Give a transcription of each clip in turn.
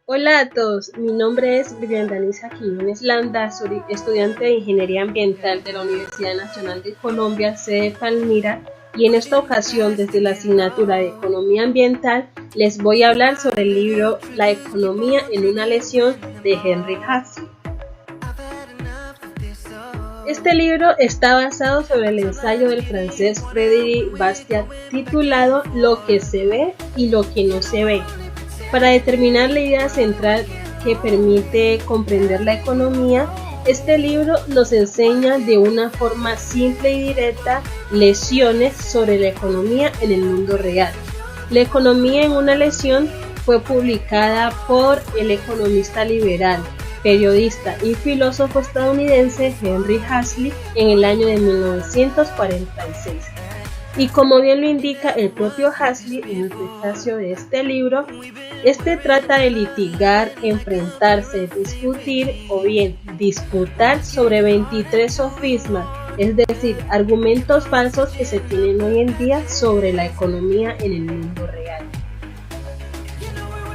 Hola a todos, mi nombre es Briandalisa Quiñones Landa, soy estudiante de Ingeniería Ambiental de la Universidad Nacional de Colombia, sede Palmira, y en esta ocasión desde la asignatura de Economía Ambiental les voy a hablar sobre el libro La economía en una lección de Henry Huxley. Este libro está basado sobre el ensayo del francés Frédéric Bastiat titulado Lo que se ve y lo que no se ve, para determinar la idea central que permite comprender la economía. Este libro nos enseña de una forma simple y directa lecciones sobre la economía en el mundo real. La economía en una lección fue publicada por el economista liberal, periodista y filósofo estadounidense Henry Huxley en el año de 1946. Y como bien lo indica el propio Huxley en el prefacio de este libro, este trata de litigar, enfrentarse, discutir o bien disputar sobre 23 sofismas, es decir, argumentos falsos que se tienen hoy en día sobre la economía en el mundo real.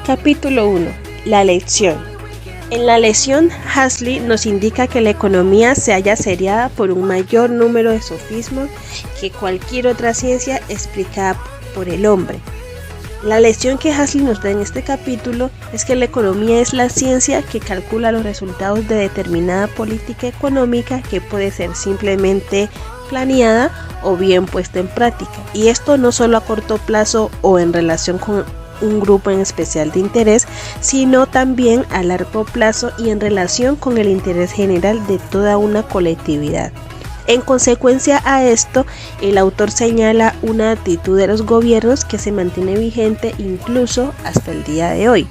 Capítulo 1. La lección. En la lección, Huxley nos indica que la economía se halla asediada por un mayor número de sofismas que cualquier otra ciencia explicada por el hombre. La lección que Huxley nos da en este capítulo es que la economía es la ciencia que calcula los resultados de determinada política económica que puede ser simplemente planeada o bien puesta en práctica, y esto no solo a corto plazo o en relación con un grupo en especial de interés, sino también a largo plazo y en relación con el interés general de toda una colectividad. En consecuencia a esto, el autor señala una actitud de los gobiernos que se mantiene vigente incluso hasta el día de hoy.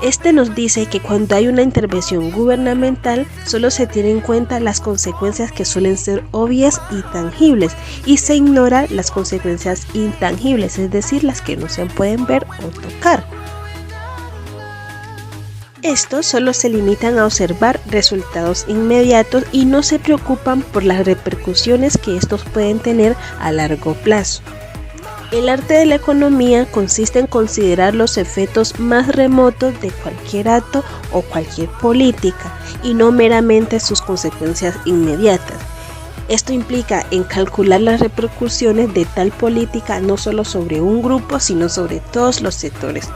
Este nos dice que cuando hay una intervención gubernamental, solo se tienen en cuenta las consecuencias que suelen ser obvias y tangibles, y se ignoran las consecuencias intangibles, es decir, las que no se pueden ver o tocar. Estos solo se limitan a observar resultados inmediatos y no se preocupan por las repercusiones que estos pueden tener a largo plazo. El arte de la economía consiste en considerar los efectos más remotos de cualquier acto o cualquier política y no meramente sus consecuencias inmediatas. Esto implica en calcular las repercusiones de tal política no solo sobre un grupo, sino sobre todos los sectores.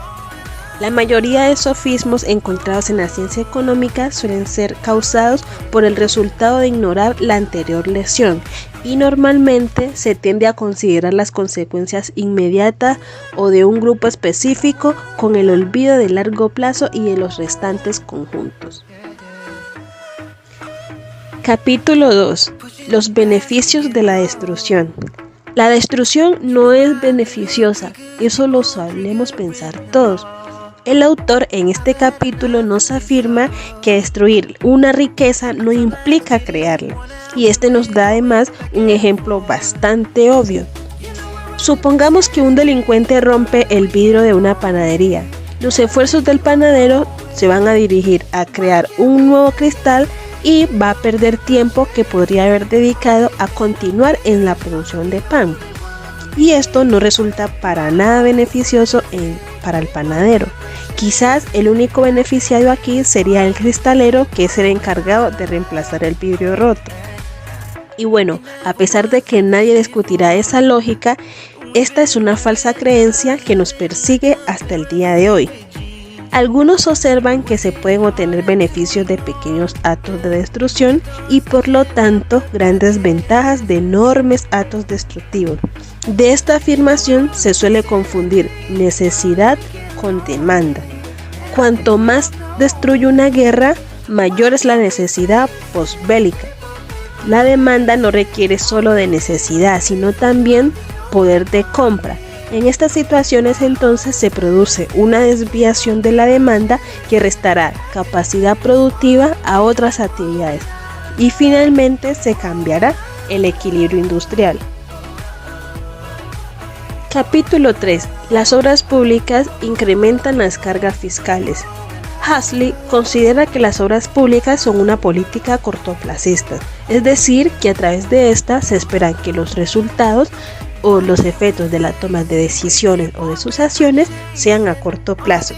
La mayoría de sofismos encontrados en la ciencia económica suelen ser causados por el resultado de ignorar la anterior lección, y normalmente se tiende a considerar las consecuencias inmediatas o de un grupo específico con el olvido de largo plazo y de los restantes conjuntos. Capítulo 2. Los beneficios de la destrucción. La destrucción no es beneficiosa, eso lo solemos pensar todos. El autor en este capítulo nos afirma que destruir una riqueza no implica crearla, y este nos da además un ejemplo bastante obvio. Supongamos que un delincuente rompe el vidrio de una panadería. Los esfuerzos del panadero se van a dirigir a crear un nuevo cristal y va a perder tiempo que podría haber dedicado a continuar en la producción de pan. Y esto no resulta para nada beneficioso para el panadero. Quizás el único beneficiario aquí sería el cristalero, que es el encargado de reemplazar el vidrio roto. Y bueno, a pesar de que nadie discutirá esa lógica, esta es una falsa creencia que nos persigue hasta el día de hoy. Algunos observan que se pueden obtener beneficios de pequeños actos de destrucción y por lo tanto grandes ventajas de enormes actos destructivos. De esta afirmación se suele confundir necesidad con demanda. Cuanto más destruye una guerra, mayor es la necesidad posbélica. La demanda no requiere solo de necesidad, sino también poder de compra. En estas situaciones entonces se produce una desviación de la demanda que restará capacidad productiva a otras actividades y finalmente se cambiará el equilibrio industrial. Capítulo 3. Las obras públicas incrementan las cargas fiscales. Huxley considera que las obras públicas son una política cortoplacista, es decir, que a través de esta se esperan que los resultados o los efectos de la toma de decisiones o de sus acciones sean a corto plazo.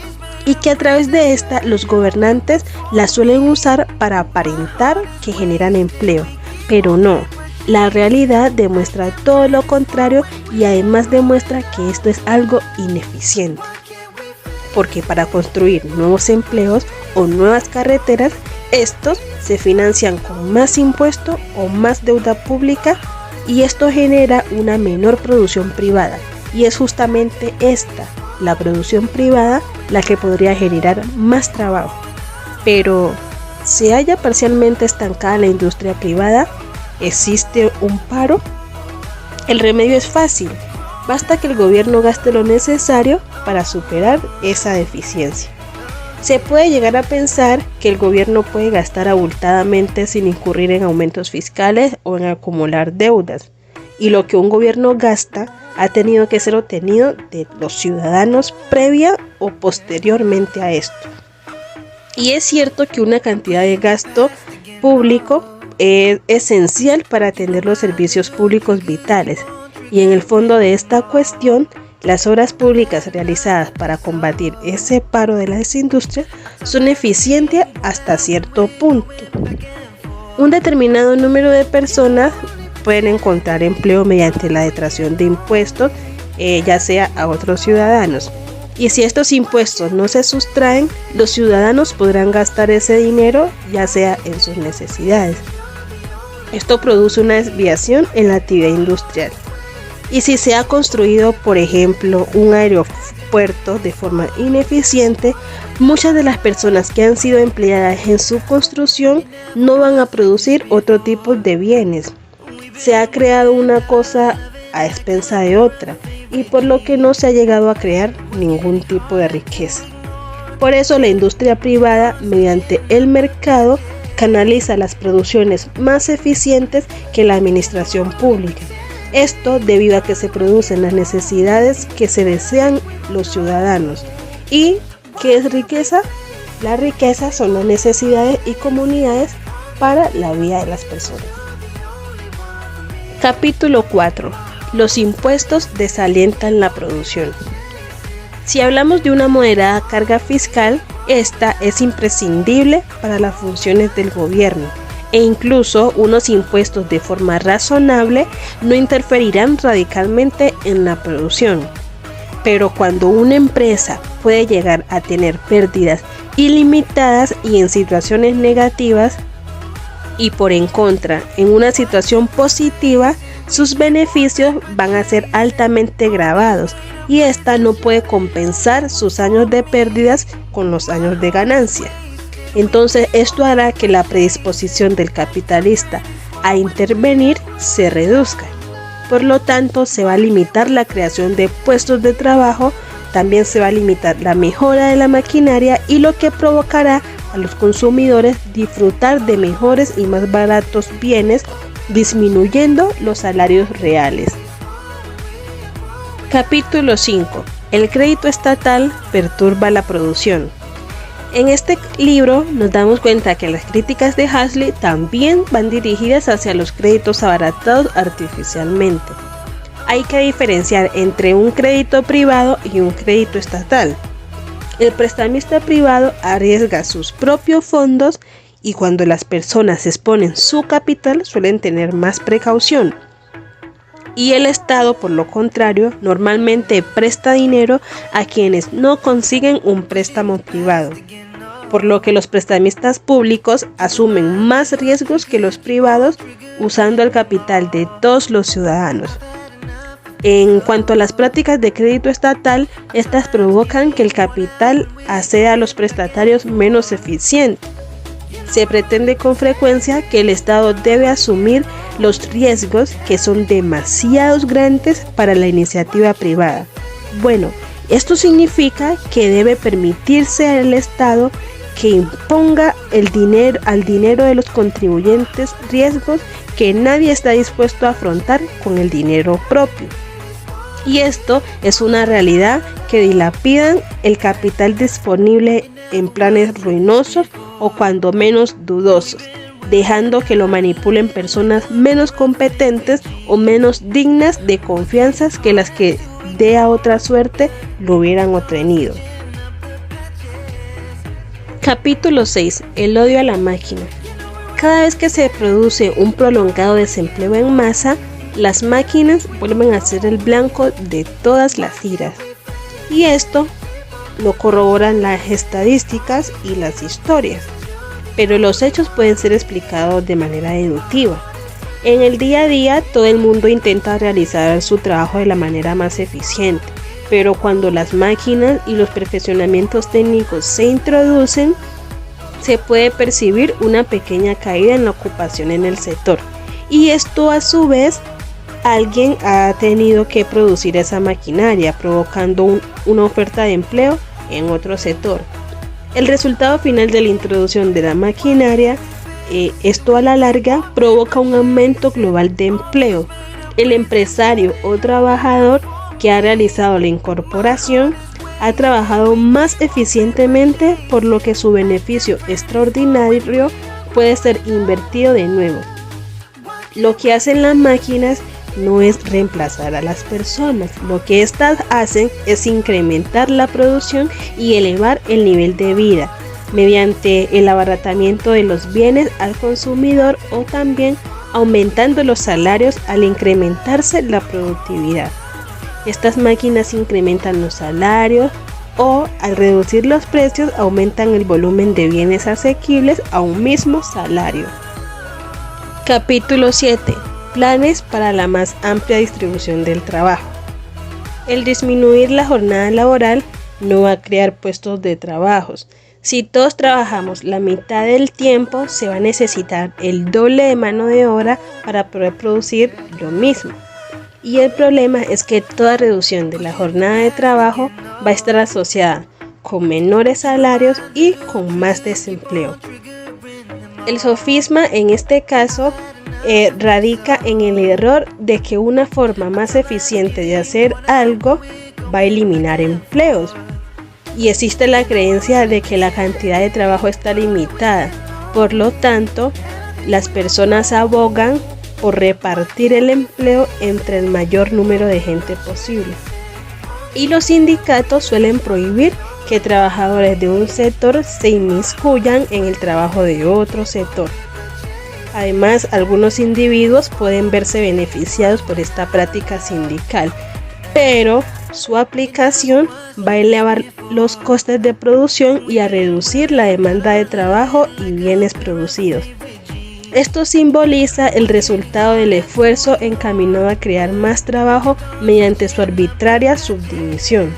y que a través de esta los gobernantes la suelen usar para aparentar que generan empleo, pero no. La realidad demuestra todo lo contrario y además demuestra que esto es algo ineficiente. Porque para construir nuevos empleos o nuevas carreteras, estos se financian con más impuestos o más deuda pública y esto genera una menor producción privada. Y es justamente esta, la producción privada, la que podría generar más trabajo. Pero, ¿se halla parcialmente estancada la industria privada? ¿Existe un paro? El remedio es fácil. Basta que el gobierno gaste lo necesario para superar esa deficiencia. Se puede llegar a pensar que el gobierno puede gastar abultadamente sin incurrir en aumentos fiscales o en acumular deudas. Y lo que un gobierno gasta ha tenido que ser obtenido de los ciudadanos previa o posteriormente a esto. Y es cierto que una cantidad de gasto público es esencial para atender los servicios públicos vitales. Y en el fondo de esta cuestión, las obras públicas realizadas para combatir ese paro de las industrias son eficientes hasta cierto punto. Un determinado número de personas pueden encontrar empleo mediante la detracción de impuestos, ya sea a otros ciudadanos. Y si estos impuestos no se sustraen, los ciudadanos podrán gastar ese dinero, ya sea en sus necesidades. Esto produce una desviación en la actividad industrial. Y si se ha construido, por ejemplo, un aeropuerto de forma ineficiente, muchas de las personas que han sido empleadas en su construcción no van a producir otro tipo de bienes. Se ha creado una cosa a expensa de otra y por lo que no se ha llegado a crear ningún tipo de riqueza. Por eso la industria privada, mediante el mercado, canaliza las producciones más eficientes que la administración pública. Esto debido a que se producen las necesidades que se desean los ciudadanos. ¿Y qué es riqueza? La riqueza son las necesidades y comunidades para la vida de las personas. Capítulo 4. Los impuestos desalientan la producción. Si hablamos de una moderada carga fiscal, esta es imprescindible para las funciones del gobierno. E incluso unos impuestos de forma razonable no interferirán radicalmente en la producción. Pero cuando una empresa puede llegar a tener pérdidas ilimitadas y en situaciones negativas, y por en contra, en una situación positiva, sus beneficios van a ser altamente gravados y ésta no puede compensar sus años de pérdidas con los años de ganancia. Entonces esto hará que la predisposición del capitalista a intervenir se reduzca. Por lo tanto, se va a limitar la creación de puestos de trabajo, también se va a limitar la mejora de la maquinaria y lo que provocará a los consumidores disfrutar de mejores y más baratos bienes, disminuyendo los salarios reales. Capítulo 5. El crédito estatal perturba la producción. En este libro nos damos cuenta que las críticas de Huxley también van dirigidas hacia los créditos abaratados artificialmente. Hay que diferenciar entre un crédito privado y un crédito estatal. El prestamista privado arriesga sus propios fondos y cuando las personas exponen su capital suelen tener más precaución. Y el Estado, por lo contrario, normalmente presta dinero a quienes no consiguen un préstamo privado, por lo que los prestamistas públicos asumen más riesgos que los privados usando el capital de todos los ciudadanos. En cuanto a las prácticas de crédito estatal, estas provocan que el capital acceda a los prestatarios menos eficientes. Se pretende con frecuencia que el Estado debe asumir los riesgos que son demasiado grandes para la iniciativa privada. Bueno, esto significa que debe permitirse al Estado que imponga al dinero de los contribuyentes riesgos que nadie está dispuesto a afrontar con el dinero propio. Y esto es una realidad que dilapidan el capital disponible en planes ruinosos o cuando menos dudosos, dejando que lo manipulen personas menos competentes o menos dignas de confianza que las que de a otra suerte lo hubieran obtenido. Capítulo 6. El odio a la máquina. Cada vez que se produce un prolongado desempleo en masa, las máquinas vuelven a ser el blanco de todas las iras. Y esto lo corroboran las estadísticas y las historias. Pero los hechos pueden ser explicados de manera deductiva. En el día a día, todo el mundo intenta realizar su trabajo de la manera más eficiente, pero cuando las máquinas y los perfeccionamientos técnicos se introducen, se puede percibir una pequeña caída en la ocupación en el sector. Y esto a su vez, alguien ha tenido que producir esa maquinaria, provocando una oferta de empleo en otro sector. El resultado final de la introducción de la maquinaria, esto a la larga provoca un aumento global de empleo. El empresario o trabajador que ha realizado la incorporación ha trabajado más eficientemente, por lo que su beneficio extraordinario puede ser invertido de nuevo. Lo que hacen las máquinas no es reemplazar a las personas, lo que éstas hacen es incrementar la producción y elevar el nivel de vida mediante el abaratamiento de los bienes al consumidor, o también aumentando los salarios al incrementarse la productividad. Estas máquinas incrementan los salarios, o al reducir los precios aumentan el volumen de bienes asequibles a un mismo salario. Capítulo 7. Planes para la más amplia distribución del trabajo. El disminuir la jornada laboral no va a crear puestos de trabajo. Si todos trabajamos la mitad del tiempo, se va a necesitar el doble de mano de obra para poder producir lo mismo. Y el problema es que toda reducción de la jornada de trabajo va a estar asociada con menores salarios y con más desempleo. El sofisma en este caso radica en el error de que una forma más eficiente de hacer algo va a eliminar empleos. Y existe la creencia de que la cantidad de trabajo está limitada. Por lo tanto, las personas abogan por repartir el empleo entre el mayor número de gente posible. Y los sindicatos suelen prohibir que trabajadores de un sector se inmiscuyan en el trabajo de otro sector. Además, algunos individuos pueden verse beneficiados por esta práctica sindical, pero su aplicación va a elevar los costes de producción y a reducir la demanda de trabajo y bienes producidos. Esto simboliza el resultado del esfuerzo encaminado a crear más trabajo mediante su arbitraria subdivisión.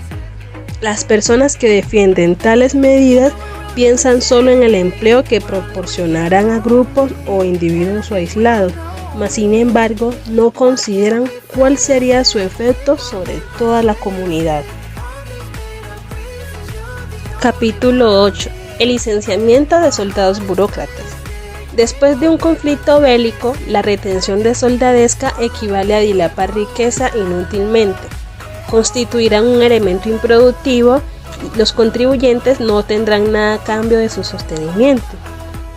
Las personas que defienden tales medidas piensan solo en el empleo que proporcionarán a grupos o individuos aislados, mas sin embargo no consideran cuál sería su efecto sobre toda la comunidad. Capítulo 8. El licenciamiento de soldados burócratas. Después de un conflicto bélico, la retención de soldadesca equivale a dilapar riqueza inútilmente. Constituirán un elemento improductivo y los contribuyentes no tendrán nada a cambio de su sostenimiento.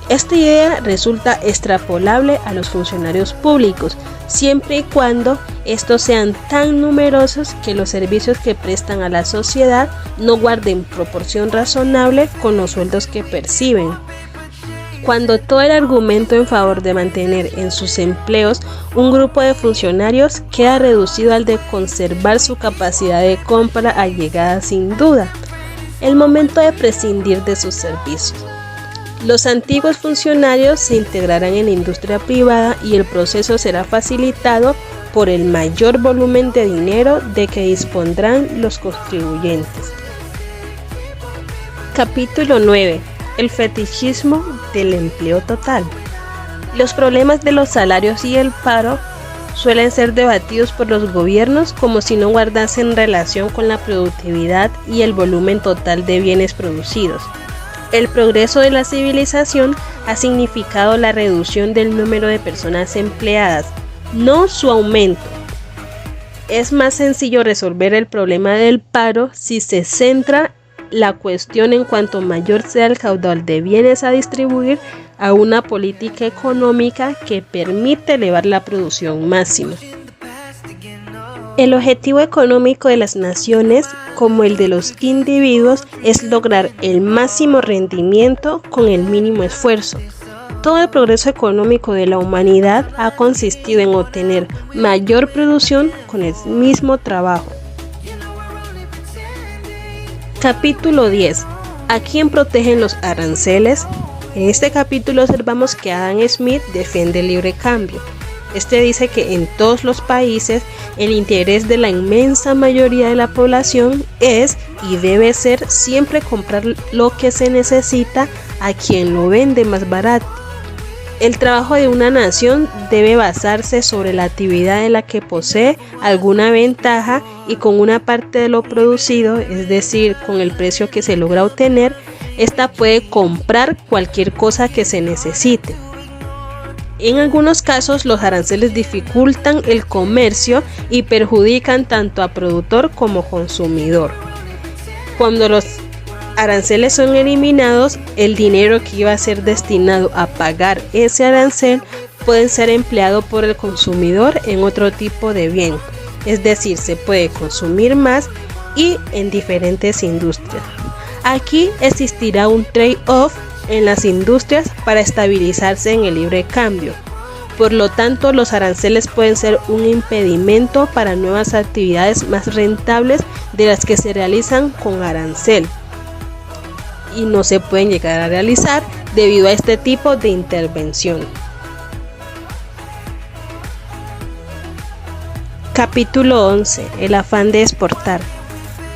Esta idea resulta extrapolable a los funcionarios públicos, siempre y cuando estos sean tan numerosos que los servicios que prestan a la sociedad no guarden proporción razonable con los sueldos que perciben. Cuando todo el argumento en favor de mantener en sus empleos un grupo de funcionarios queda reducido al de conservar su capacidad de compra allegada sin duda, el momento de prescindir de sus servicios. Los antiguos funcionarios se integrarán en la industria privada y el proceso será facilitado por el mayor volumen de dinero de que dispondrán los contribuyentes. Capítulo 9. El fetichismo del empleo total. Los problemas de los salarios y el paro suelen ser debatidos por los gobiernos como si no guardasen relación con la productividad y el volumen total de bienes producidos. El progreso de la civilización ha significado la reducción del número de personas empleadas, no su aumento. Es más sencillo resolver el problema del paro si se centra la cuestión en cuanto mayor sea el caudal de bienes a distribuir a una política económica que permite elevar la producción máxima. El objetivo económico de las naciones, como el de los individuos, es lograr el máximo rendimiento con el mínimo esfuerzo. Todo el progreso económico de la humanidad ha consistido en obtener mayor producción con el mismo trabajo. Capítulo 10. ¿A quién protegen los aranceles? En este capítulo observamos que Adam Smith defiende el libre cambio. Este dice que en todos los países el interés de la inmensa mayoría de la población es y debe ser siempre comprar lo que se necesita a quien lo vende más barato. El trabajo de una nación debe basarse sobre la actividad en la que posee alguna ventaja y con una parte de lo producido, es decir, con el precio que se logra obtener, esta puede comprar cualquier cosa que se necesite. En algunos casos, los aranceles dificultan el comercio y perjudican tanto a productor como consumidor. Cuando los aranceles son eliminados, el dinero que iba a ser destinado a pagar ese arancel puede ser empleado por el consumidor en otro tipo de bien, es decir, se puede consumir más y en diferentes industrias. Aquí existirá un trade-off en las industrias para estabilizarse en el libre cambio. Por lo tanto, los aranceles pueden ser un impedimento para nuevas actividades más rentables de las que se realizan con arancel y no se pueden llegar a realizar debido a este tipo de intervención. Capítulo 11. El afán de exportar.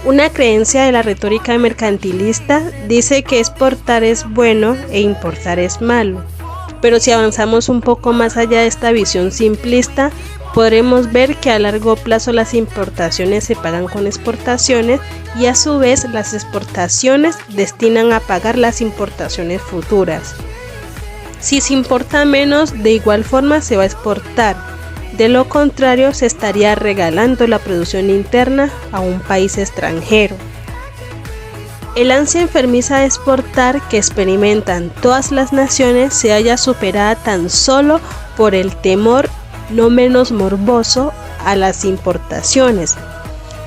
Una creencia de la retórica mercantilista dice que exportar es bueno e importar es malo. Pero si avanzamos un poco más allá de esta visión simplista, podremos ver que a largo plazo las importaciones se pagan con exportaciones y a su vez las exportaciones destinan a pagar las importaciones futuras. Si se importa menos, de igual forma se va a exportar. De lo contrario, se estaría regalando la producción interna a un país extranjero. El ansia enfermiza de exportar que experimentan todas las naciones se halla superada tan solo por el temor no menos morboso a las importaciones.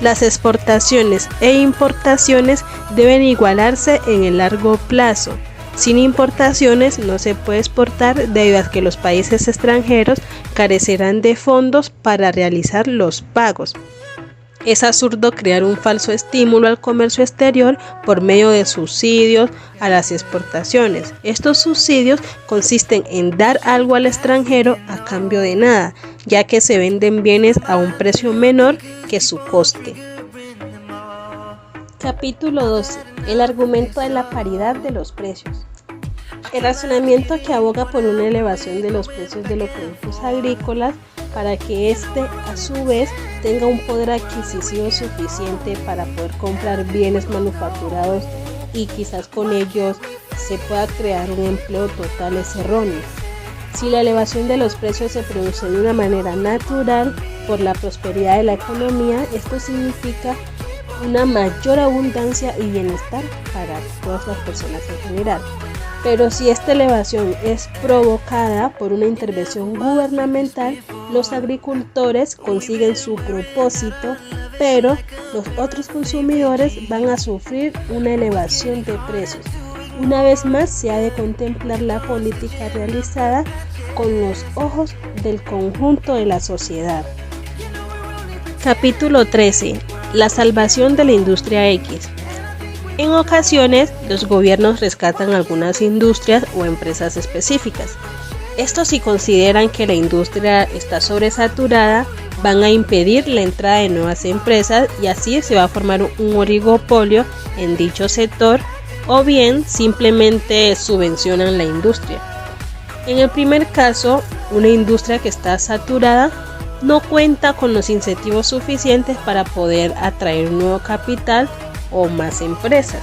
Las exportaciones e importaciones deben igualarse en el largo plazo. Sin importaciones no se puede exportar debido a que los países extranjeros carecerán de fondos para realizar los pagos. Es absurdo crear un falso estímulo al comercio exterior por medio de subsidios a las exportaciones. Estos subsidios consisten en dar algo al extranjero a cambio de nada, ya que se venden bienes a un precio menor que su coste. Capítulo 12. El argumento de la paridad de los precios. El razonamiento que aboga por una elevación de los precios de los productos agrícolas para que éste, a su vez, tenga un poder adquisitivo suficiente para poder comprar bienes manufacturados y quizás con ellos se pueda crear un empleo total es erróneo. Si la elevación de los precios se produce de una manera natural por la prosperidad de la economía, esto significa una mayor abundancia y bienestar para todas las personas en general. Pero si esta elevación es provocada por una intervención gubernamental, los agricultores consiguen su propósito, pero los otros consumidores van a sufrir una elevación de precios. Una vez más, se ha de contemplar la política realizada con los ojos del conjunto de la sociedad. Capítulo 13. La salvación de la industria X. En ocasiones, los gobiernos rescatan algunas industrias o empresas específicas. Estos, si consideran que la industria está sobresaturada, van a impedir la entrada de nuevas empresas y así se va a formar un oligopolio en dicho sector, o bien simplemente subvencionan la industria. En el primer caso, una industria que está saturada no cuenta con los incentivos suficientes para poder atraer nuevo capital o más empresas.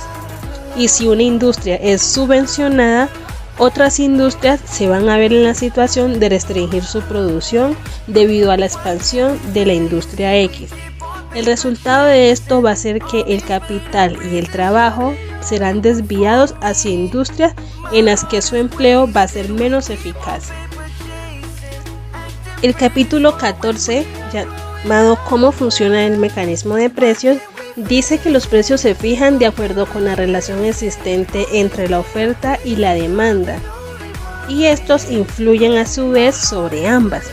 Y si una industria es subvencionada, otras industrias se van a ver en la situación de restringir su producción debido a la expansión de la industria X. El resultado de esto va a ser que el capital y el trabajo serán desviados hacia industrias en las que su empleo va a ser menos eficaz. El capítulo 14 llamado Cómo funciona el mecanismo de precios, dice que los precios se fijan de acuerdo con la relación existente entre la oferta y la demanda, y estos influyen a su vez sobre ambas.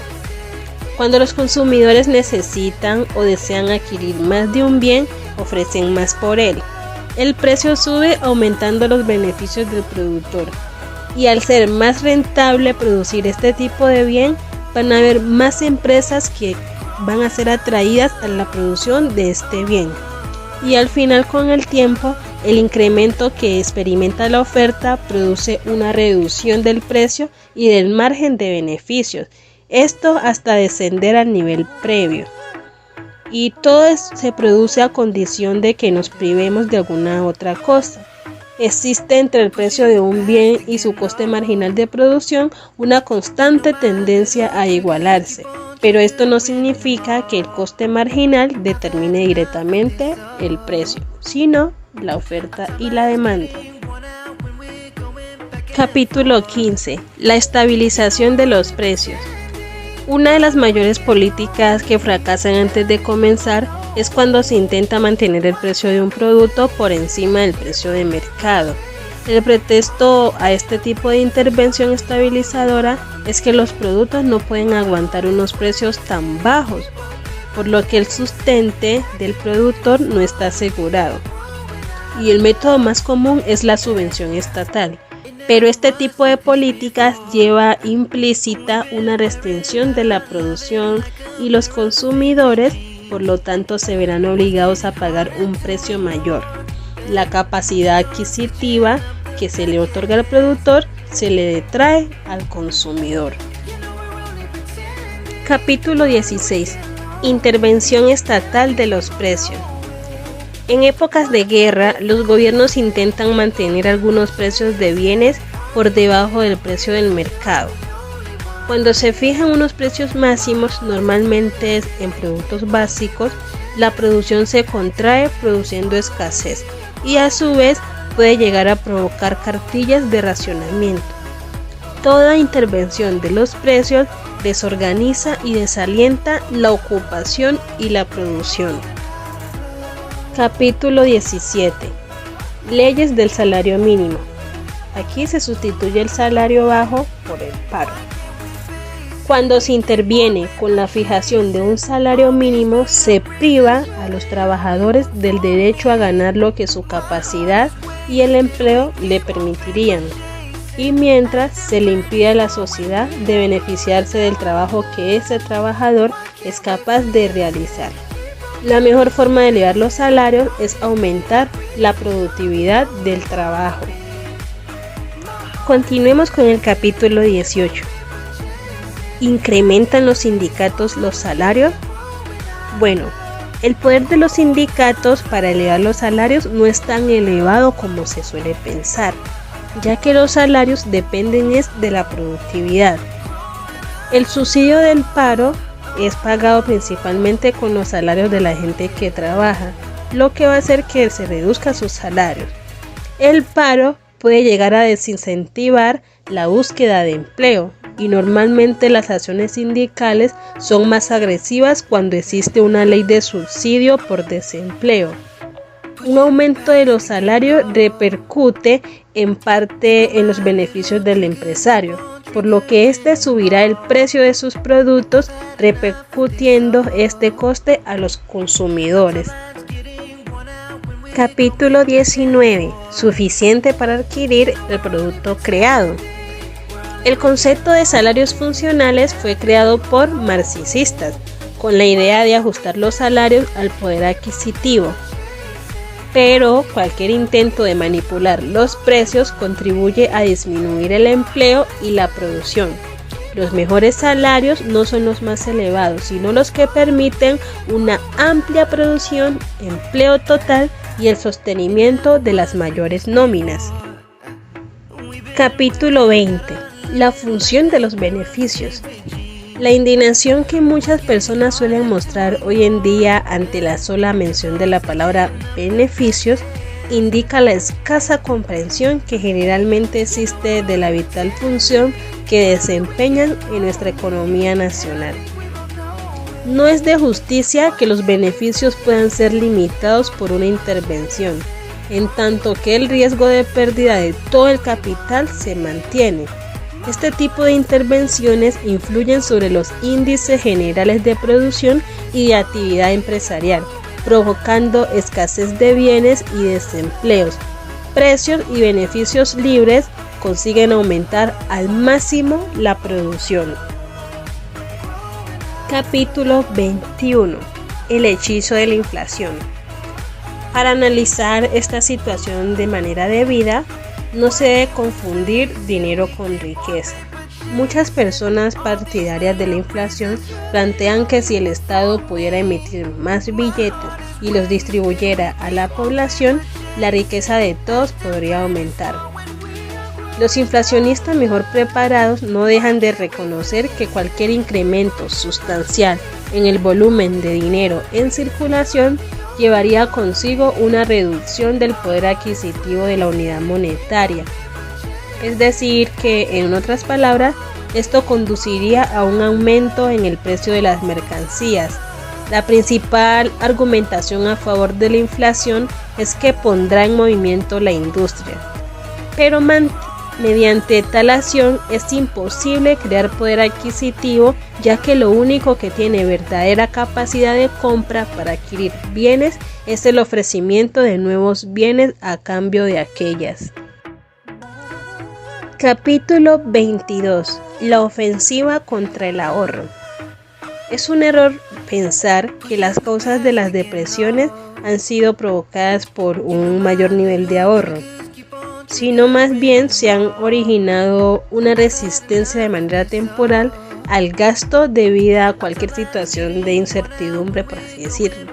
Cuando los consumidores necesitan o desean adquirir más de un bien, ofrecen más por él. El precio sube aumentando los beneficios del productor, y al ser más rentable producir este tipo de bien, van a haber más empresas que van a ser atraídas a la producción de este bien. Y al final, con el tiempo, el incremento que experimenta la oferta produce una reducción del precio y del margen de beneficios, esto hasta descender al nivel previo. Y todo esto se produce a condición de que nos privemos de alguna otra cosa. Existe entre el precio de un bien y su coste marginal de producción una constante tendencia a igualarse, pero esto no significa que el coste marginal determine directamente el precio, sino la oferta y la demanda. Capítulo 15. La estabilización de los precios. Una de las mayores políticas que fracasan antes de comenzar es cuando se intenta mantener el precio de un producto por encima del precio de mercado. El pretexto a este tipo de intervención estabilizadora es que los productos no pueden aguantar unos precios tan bajos, por lo que el sustento del productor no está asegurado. Y el método más común es la subvención estatal. Pero este tipo de políticas lleva implícita una restricción de la producción y los consumidores, por lo tanto, se verán obligados a pagar un precio mayor. La capacidad adquisitiva que se le otorga al productor se le detrae al consumidor. Capítulo 16. Intervención estatal de los precios. En épocas de guerra, los gobiernos intentan mantener algunos precios de bienes por debajo del precio del mercado. Cuando se fijan unos precios máximos, normalmente en productos básicos, la producción se contrae produciendo escasez y a su vez puede llegar a provocar cartillas de racionamiento. Toda intervención de los precios desorganiza y desalienta la ocupación y la producción. Capítulo 17. Leyes del salario mínimo. Aquí se sustituye el salario bajo por el paro. Cuando se interviene con la fijación de un salario mínimo, se priva a los trabajadores del derecho a ganar lo que su capacidad y el empleo le permitirían, y mientras se le impide a la sociedad de beneficiarse del trabajo que ese trabajador es capaz de realizar. La mejor forma de elevar los salarios es aumentar la productividad del trabajo. Continuemos con el capítulo 18. ¿Incrementan los sindicatos los salarios? Bueno, el poder de los sindicatos para elevar los salarios no es tan elevado como se suele pensar, ya que los salarios dependen de la productividad. El subsidio del paro es pagado principalmente con los salarios de la gente que trabaja, lo que va a hacer que se reduzca sus salarios. El paro puede llegar a desincentivar la búsqueda de empleo y normalmente las acciones sindicales son más agresivas cuando existe una ley de subsidio por desempleo. Un aumento de los salarios repercute en parte en los beneficios del empresario, por lo que éste subirá el precio de sus productos, repercutiendo este coste a los consumidores. Capítulo 19. Suficiente para adquirir el producto creado. El concepto de salarios funcionales fue creado por marxistas, con la idea de ajustar los salarios al poder adquisitivo. Pero cualquier intento de manipular los precios contribuye a disminuir el empleo y la producción. Los mejores salarios no son los más elevados, sino los que permiten una amplia producción, empleo total y el sostenimiento de las mayores nóminas. Capítulo 20. La función de los beneficios. La indignación que muchas personas suelen mostrar hoy en día ante la sola mención de la palabra beneficios indica la escasa comprensión que generalmente existe de la vital función que desempeñan en nuestra economía nacional. No es de justicia que los beneficios puedan ser limitados por una intervención, en tanto que el riesgo de pérdida de todo el capital se mantiene. Este tipo de intervenciones influyen sobre los índices generales de producción y de actividad empresarial, provocando escasez de bienes y desempleos. Precios y beneficios libres consiguen aumentar al máximo la producción. Capítulo 21. El hechizo de la inflación. Para analizar esta situación de manera debida, no se debe confundir dinero con riqueza. Muchas personas partidarias de la inflación plantean que si el Estado pudiera emitir más billetes y los distribuyera a la población, la riqueza de todos podría aumentar. Los inflacionistas mejor preparados no dejan de reconocer que cualquier incremento sustancial en el volumen de dinero en circulación llevaría consigo una reducción del poder adquisitivo de la unidad monetaria. Es decir, que, en otras palabras, esto conduciría a un aumento en el precio de las mercancías. La principal argumentación a favor de la inflación es que pondrá en movimiento la industria. Pero mediante tal acción es imposible crear poder adquisitivo, ya que lo único que tiene verdadera capacidad de compra para adquirir bienes es el ofrecimiento de nuevos bienes a cambio de aquellas. Capítulo 22. La ofensiva contra el ahorro. Es un error pensar que las causas de las depresiones han sido provocadas por un mayor nivel de ahorro, sino más bien se han originado una resistencia de manera temporal al gasto debido a cualquier situación de incertidumbre, por así decirlo.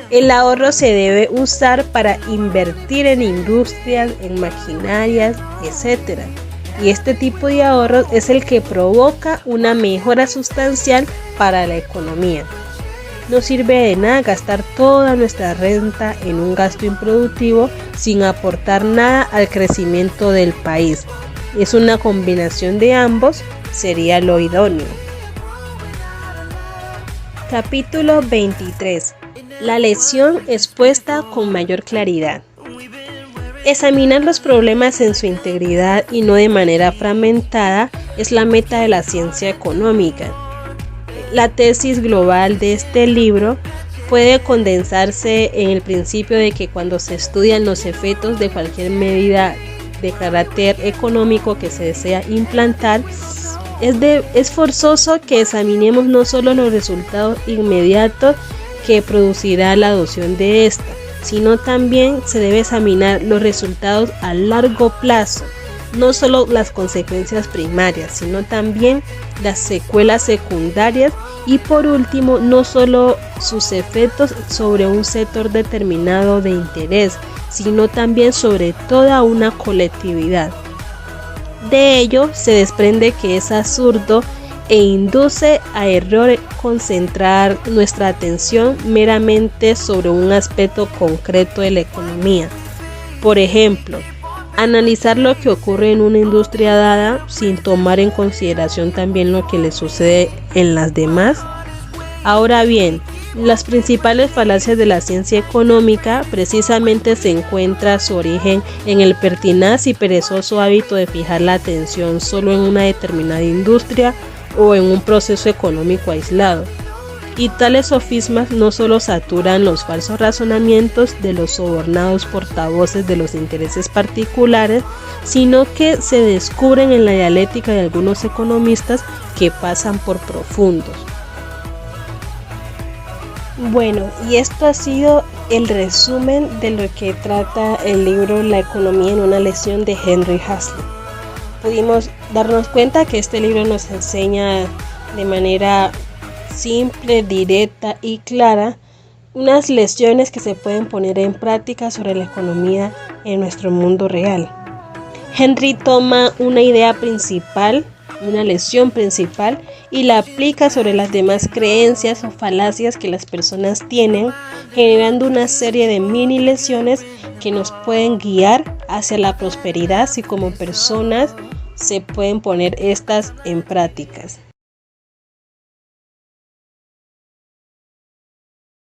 El ahorro se debe usar para invertir en industrias, en maquinarias, etc. Y este tipo de ahorro es el que provoca una mejora sustancial para la economía. No sirve de nada gastar toda nuestra renta en un gasto improductivo sin aportar nada al crecimiento del país. Es una combinación de ambos, sería lo idóneo. Capítulo 23. La lección expuesta con mayor claridad. Examinar los problemas en su integridad y no de manera fragmentada es la meta de la ciencia económica. La tesis global de este libro puede condensarse en el principio de que cuando se estudian los efectos de cualquier medida de carácter económico que se desea implantar, es forzoso que examinemos no solo los resultados inmediatos que producirá la adopción de esta, sino también se debe examinar los resultados a largo plazo. No solo las consecuencias primarias, sino también las secuelas secundarias y por último no solo sus efectos sobre un sector determinado de interés, sino también sobre toda una colectividad. De ello se desprende que es absurdo e induce a error concentrar nuestra atención meramente sobre un aspecto concreto de la economía. Por ejemplo, analizar lo que ocurre en una industria dada sin tomar en consideración también lo que le sucede en las demás. Ahora bien, las principales falacias de la ciencia económica precisamente se encuentra su origen en el pertinaz y perezoso hábito de fijar la atención solo en una determinada industria o en un proceso económico aislado. Y tales sofismas no solo saturan los falsos razonamientos de los sobornados portavoces de los intereses particulares, sino que se descubren en la dialéctica de algunos economistas que pasan por profundos. Bueno, y esto ha sido el resumen de lo que trata el libro La economía en una lección de Henry Hazlitt. Pudimos darnos cuenta que este libro nos enseña de manera simple, directa y clara unas lecciones que se pueden poner en práctica sobre la economía en nuestro mundo real. Henry toma una idea principal, una lección principal, y la aplica sobre las demás creencias o falacias que las personas tienen, generando una serie de mini lecciones que nos pueden guiar hacia la prosperidad si como personas se pueden poner estas en prácticas.